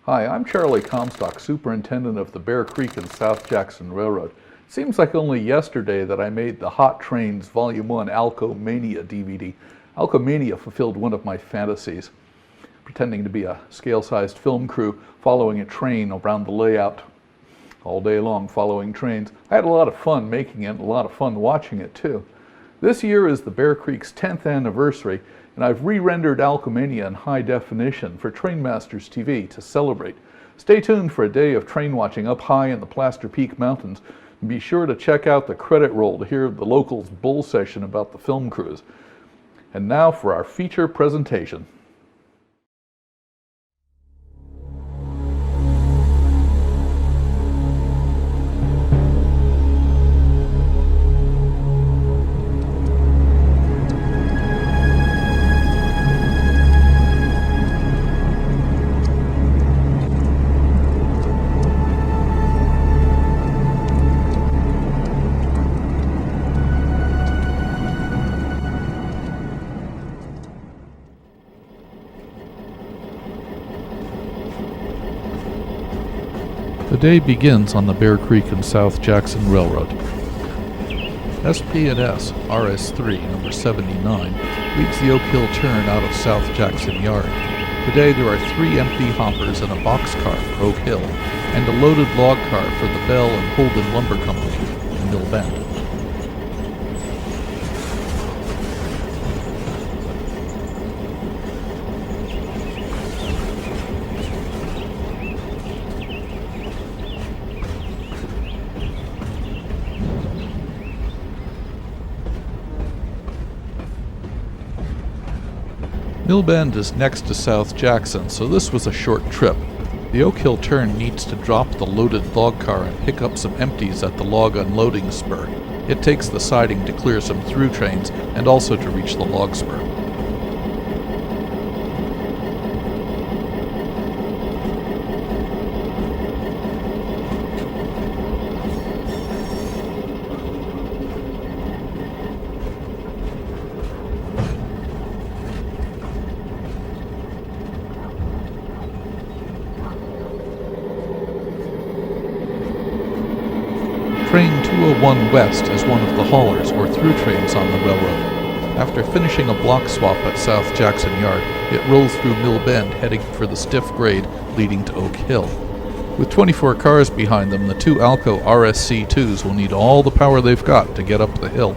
Hi, I'm Charlie Comstock, Superintendent of the Bear Creek and South Jackson Railroad. It seems like only yesterday that I made the Hot Trains Volume 1 Alco Mania DVD. Alco Mania fulfilled one of my fantasies, pretending to be a scale-sized film crew following a train around the layout all day long, following trains. I had a lot of fun making it and a lot of fun watching it too. This year is the Bear Creek's 10th anniversary, and I've re-rendered Alco Mania in high definition for Trainmasters TV to celebrate. Stay tuned for a day of train watching up high in the Plaster Peak Mountains, and be sure to check out the credit roll to hear the locals' bull session about the film crews. And now for our feature presentation. The day begins on the Bear Creek and South Jackson Railroad. SP&S RS3 number 79 leads the Oak Hill turn out of South Jackson Yard. Today there are 3 empty hoppers and a boxcar for Oak Hill, and a loaded log car for the Bell and Holden Lumber Company in Mill Bend. Mill Bend is next to South Jackson, so this was a short trip. The Oak Hill turn needs to drop the loaded log car and pick up some empties at the log unloading spur. It takes the siding to clear some through trains and also to reach the log spur. Train 201 West is one of the haulers or through trains on the railroad. After finishing a block swap at South Jackson Yard, it rolls through Mill Bend heading for the stiff grade leading to Oak Hill. With 24 cars behind them, the 2 Alco RSC2s will need all the power they've got to get up the hill.